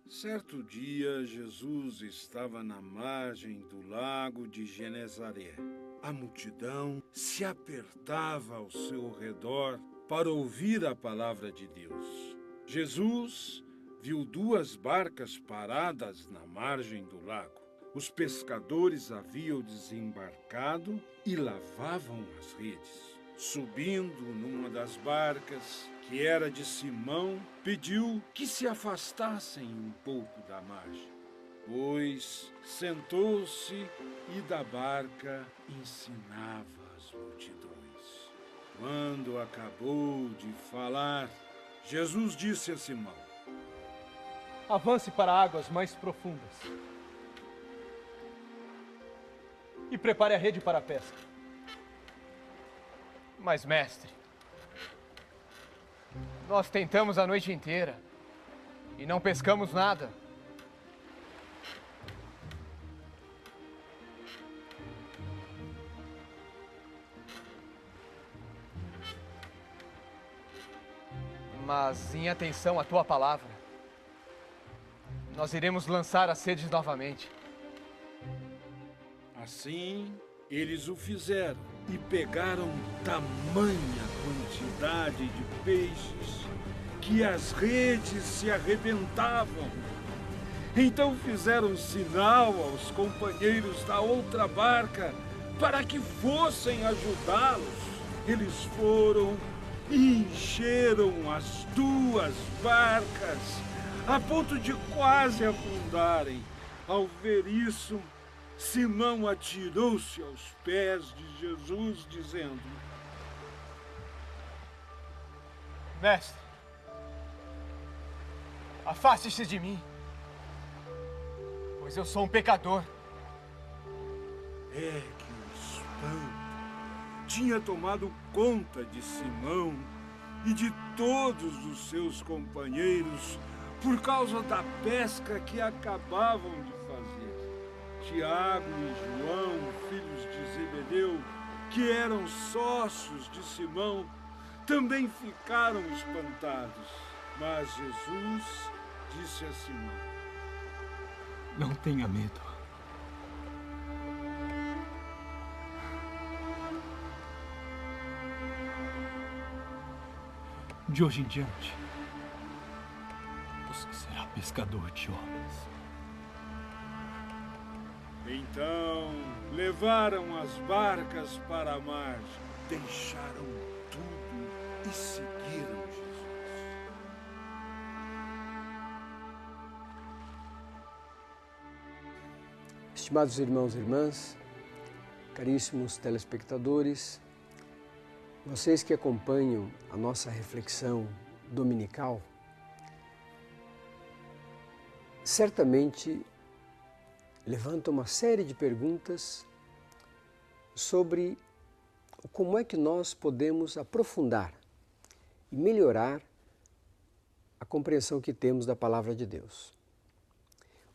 Certo dia, Jesus estava na margem do lago de Genezaré. A multidão se apertava ao seu redor para ouvir a palavra de Deus. Jesus viu duas barcas paradas na margem do lago. Os pescadores haviam desembarcado e lavavam as redes. Subindo numa das barcas, que era de Simão, pediu que se afastassem um pouco da margem. Pois sentou-se e da barca ensinava as multidões. Quando acabou de falar, Jesus disse a Simão: avance para águas mais profundas e prepare a rede para a pesca. Mas, mestre, nós tentamos a noite inteira e não pescamos nada. Mas, em atenção à tua palavra, nós iremos lançar as redes novamente. Assim, eles o fizeram e pegaram tamanha quantidade de peixes que as redes se arrebentavam. Então fizeram sinal aos companheiros da outra barca para que fossem ajudá-los. Eles foram e encheram as duas barcas a ponto de quase afundarem. Ao ver isso, Simão atirou-se aos pés de Jesus, dizendo: Mestre, afaste-se de mim, pois eu sou um pecador. É que o espanto tinha tomado conta de Simão e de todos os seus companheiros por causa da pesca que acabavam de fazer. Tiago e João, filhos de Zebedeu, que eram sócios de Simão, também ficaram espantados. Mas Jesus disse a Simão: não tenha medo. De hoje em diante, você será pescador de homens. Então levaram as barcas para a margem, deixaram tudo e seguiram Jesus. Estimados irmãos e irmãs, caríssimos telespectadores, vocês que acompanham a nossa reflexão dominical, certamente levanta uma série de perguntas sobre como é que nós podemos aprofundar e melhorar a compreensão que temos da Palavra de Deus.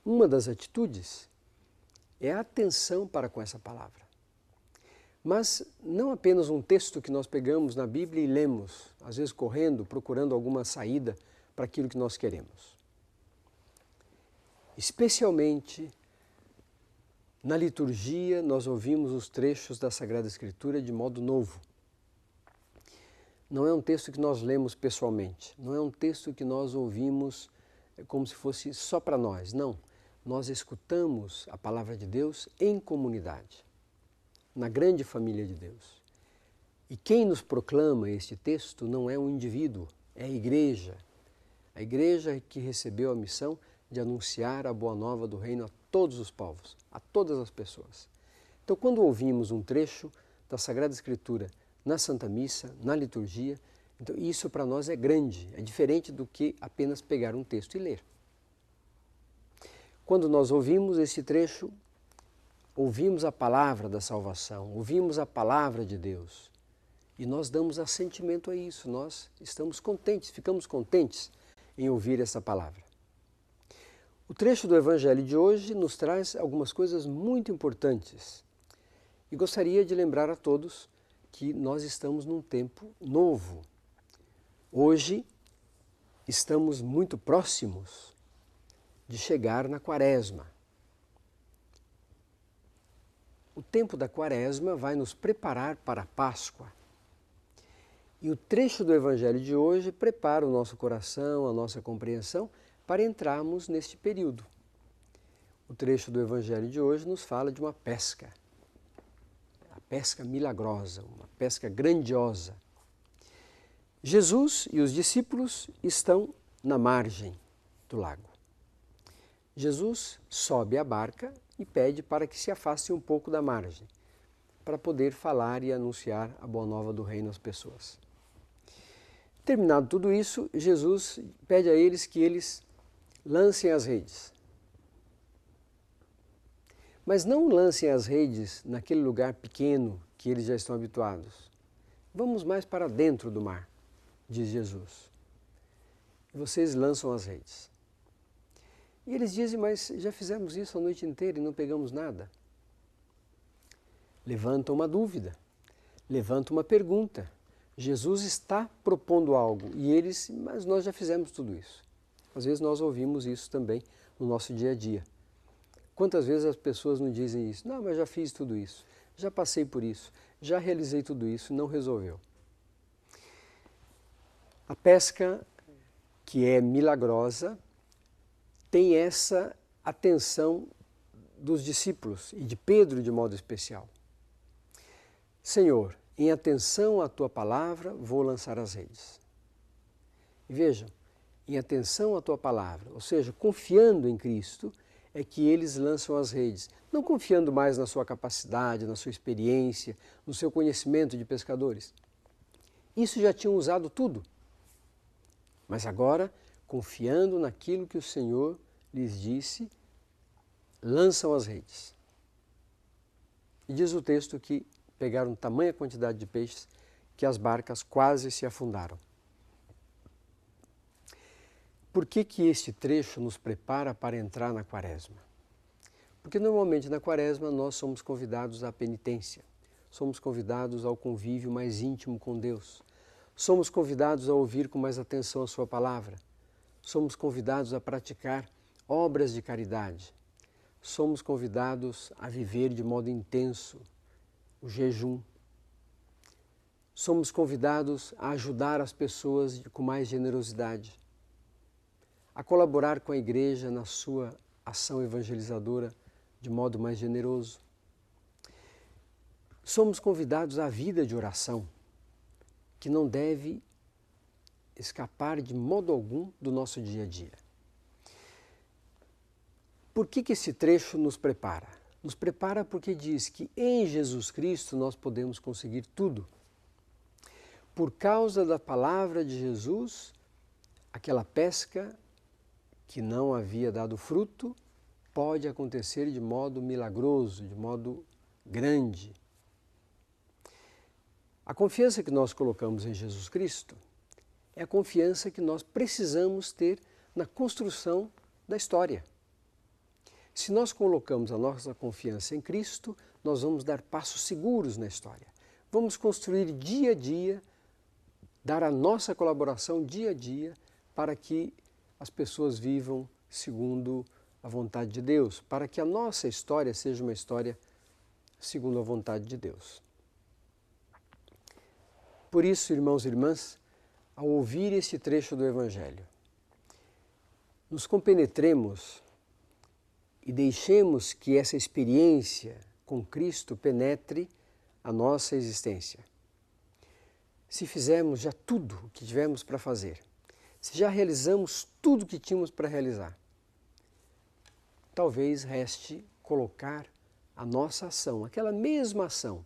Uma das atitudes é a atenção para com essa palavra. Mas não apenas um texto que nós pegamos na Bíblia e lemos, às vezes correndo, procurando alguma saída para aquilo que nós queremos. Especialmente na liturgia, nós ouvimos os trechos da Sagrada Escritura de modo novo. Não é um texto que nós lemos pessoalmente, não é um texto que nós ouvimos como se fosse só para nós, não. Nós escutamos a palavra de Deus em comunidade, na grande família de Deus. E quem nos proclama este texto não é um indivíduo, é a igreja que recebeu a missão de anunciar a boa nova do reino a todos os povos, a todas as pessoas. Então, quando ouvimos um trecho da Sagrada Escritura na Santa Missa, na liturgia, então isso para nós é grande, é diferente do que apenas pegar um texto e ler. Quando nós ouvimos esse trecho, ouvimos a palavra da salvação, ouvimos a palavra de Deus e nós damos assentimento a isso, nós estamos contentes, ficamos contentes em ouvir essa palavra. O trecho do Evangelho de hoje nos traz algumas coisas muito importantes e gostaria de lembrar a todos que nós estamos num tempo novo. Hoje estamos muito próximos de chegar na Quaresma. O tempo da Quaresma vai nos preparar para a Páscoa. E o trecho do Evangelho de hoje prepara o nosso coração, a nossa compreensão, para entrarmos neste período. O trecho do Evangelho de hoje nos fala de uma pesca. A pesca milagrosa, uma pesca grandiosa. Jesus e os discípulos estão na margem do lago. Jesus sobe a barca e pede para que se afaste um pouco da margem, para poder falar e anunciar a boa nova do reino às pessoas. Terminado tudo isso, Jesus pede a eles que eles lancem as redes. Mas não lancem as redes naquele lugar pequeno que eles já estão habituados. Vamos mais para dentro do mar, diz Jesus. E vocês lançam as redes. E eles dizem, mas já fizemos isso a noite inteira e não pegamos nada. Levanta uma dúvida, levanta uma pergunta. Jesus está propondo algo e eles, mas nós já fizemos tudo isso. Às vezes nós ouvimos isso também no nosso dia a dia. Quantas vezes as pessoas não dizem isso? Não, mas já fiz tudo isso, já passei por isso, já realizei tudo isso, não resolveu. A pesca, que é milagrosa, tem essa atenção dos discípulos e de Pedro de modo especial. Senhor, em atenção à tua palavra, vou lançar as redes. E vejam, em atenção à tua palavra, ou seja, confiando em Cristo, é que eles lançam as redes. Não confiando mais na sua capacidade, na sua experiência, no seu conhecimento de pescadores. Isso já tinham usado tudo. Mas agora, confiando naquilo que o Senhor lhes disse, lançam as redes. E diz o texto que pegaram tamanha quantidade de peixes que as barcas quase se afundaram. Por que este trecho nos prepara para entrar na Quaresma? Porque normalmente na Quaresma nós somos convidados à penitência, somos convidados ao convívio mais íntimo com Deus, somos convidados a ouvir com mais atenção a sua palavra, somos convidados a praticar obras de caridade, somos convidados a viver de modo intenso o jejum. Somos convidados a ajudar as pessoas com mais generosidade, a colaborar com a igreja na sua ação evangelizadora de modo mais generoso. Somos convidados à vida de oração, que não deve escapar de modo algum do nosso dia a dia. Por que esse trecho nos prepara? Nos prepara porque diz que em Jesus Cristo nós podemos conseguir tudo. Por causa da palavra de Jesus, aquela pesca que não havia dado fruto pode acontecer de modo milagroso, de modo grande. A confiança que nós colocamos em Jesus Cristo é a confiança que nós precisamos ter na construção da história. Se nós colocamos a nossa confiança em Cristo, nós vamos dar passos seguros na história. Vamos construir dia a dia, dar a nossa colaboração dia a dia para que as pessoas vivam segundo a vontade de Deus, para que a nossa história seja uma história segundo a vontade de Deus. Por isso, irmãos e irmãs, ao ouvir este trecho do Evangelho, nos compenetremos e deixemos que essa experiência com Cristo penetre a nossa existência. Se fizermos já tudo o que tivemos para fazer, se já realizamos tudo o que tínhamos para realizar, talvez reste colocar a nossa ação, aquela mesma ação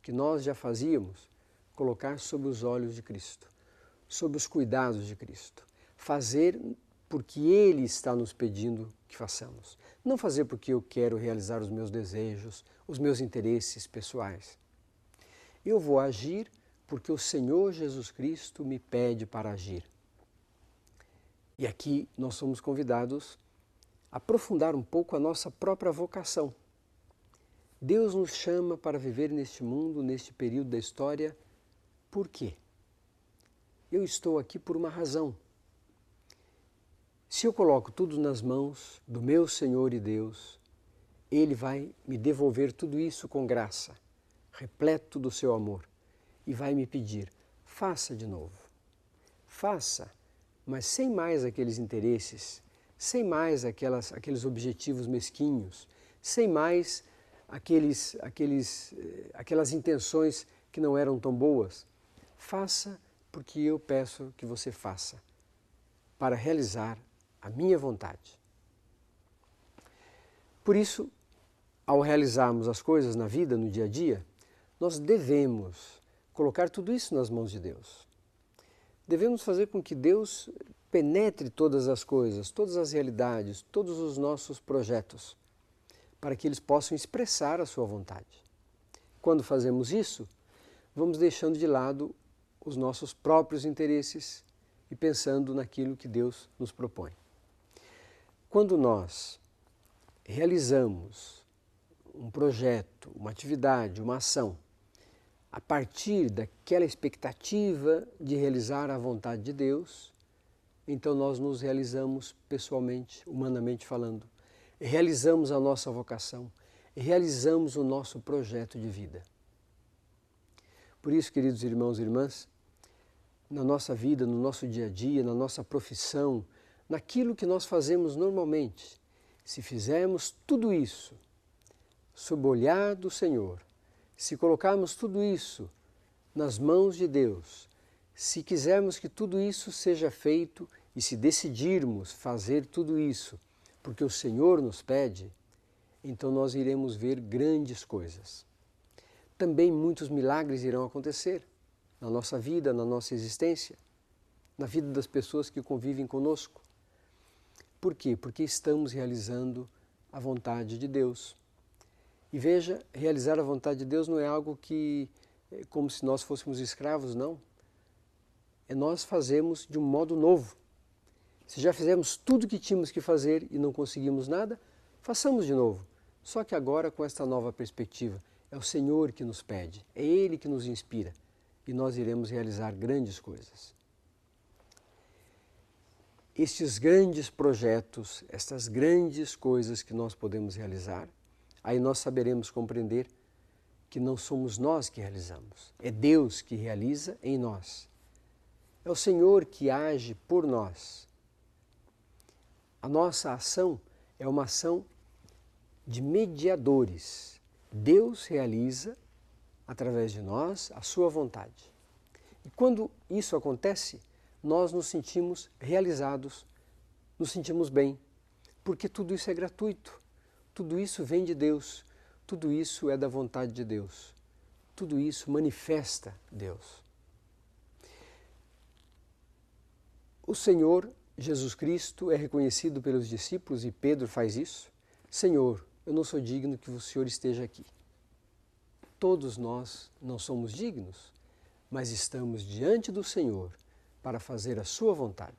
que nós já fazíamos, colocar sob os olhos de Cristo, sob os cuidados de Cristo. Fazer porque Ele está nos pedindo que façamos. Não fazer porque eu quero realizar os meus desejos, os meus interesses pessoais. Eu vou agir porque o Senhor Jesus Cristo me pede para agir. E aqui nós somos convidados a aprofundar um pouco a nossa própria vocação. Deus nos chama para viver neste mundo, neste período da história. Por quê? Eu estou aqui por uma razão. Se eu coloco tudo nas mãos do meu Senhor e Deus, Ele vai me devolver tudo isso com graça, repleto do seu amor, e vai me pedir, faça de novo. Faça, mas sem mais aqueles interesses, sem mais aqueles objetivos mesquinhos, sem mais aquelas intenções que não eram tão boas. Faça porque eu peço que você faça, para realizar a minha vontade. Por isso, ao realizarmos as coisas na vida, no dia a dia, nós devemos colocar tudo isso nas mãos de Deus. Devemos fazer com que Deus penetre todas as coisas, todas as realidades, todos os nossos projetos, para que eles possam expressar a sua vontade. Quando fazemos isso, vamos deixando de lado os nossos próprios interesses e pensando naquilo que Deus nos propõe. Quando nós realizamos um projeto, uma atividade, uma ação, a partir daquela expectativa de realizar a vontade de Deus, então nós nos realizamos pessoalmente, humanamente falando, realizamos a nossa vocação, realizamos o nosso projeto de vida. Por isso, queridos irmãos e irmãs, na nossa vida, no nosso dia a dia, na nossa profissão, naquilo que nós fazemos normalmente, se fizermos tudo isso sob o olhar do Senhor, se colocarmos tudo isso nas mãos de Deus, se quisermos que tudo isso seja feito e se decidirmos fazer tudo isso porque o Senhor nos pede, então nós iremos ver grandes coisas. Também muitos milagres irão acontecer na nossa vida, na nossa existência, na vida das pessoas que convivem conosco. Por quê? Porque estamos realizando a vontade de Deus. E veja, realizar a vontade de Deus não é algo que é como se nós fôssemos escravos, não. É nós fazemos de um modo novo. Se já fizemos tudo o que tínhamos que fazer e não conseguimos nada, façamos de novo. Só que agora com esta nova perspectiva, é o Senhor que nos pede, é Ele que nos inspira e nós iremos realizar grandes coisas. Estes grandes projetos, estas grandes coisas que nós podemos realizar, aí nós saberemos compreender que não somos nós que realizamos, é Deus que realiza em nós. É o Senhor que age por nós. A nossa ação é uma ação de mediadores. Deus realiza, através de nós, a sua vontade. E quando isso acontece, nós nos sentimos realizados, nos sentimos bem, porque tudo isso é gratuito, tudo isso vem de Deus, tudo isso é da vontade de Deus, tudo isso manifesta Deus. O Senhor Jesus Cristo é reconhecido pelos discípulos e Pedro faz isso. Senhor, eu não sou digno que o Senhor esteja aqui. Todos nós não somos dignos, mas estamos diante do Senhor para fazer a sua vontade.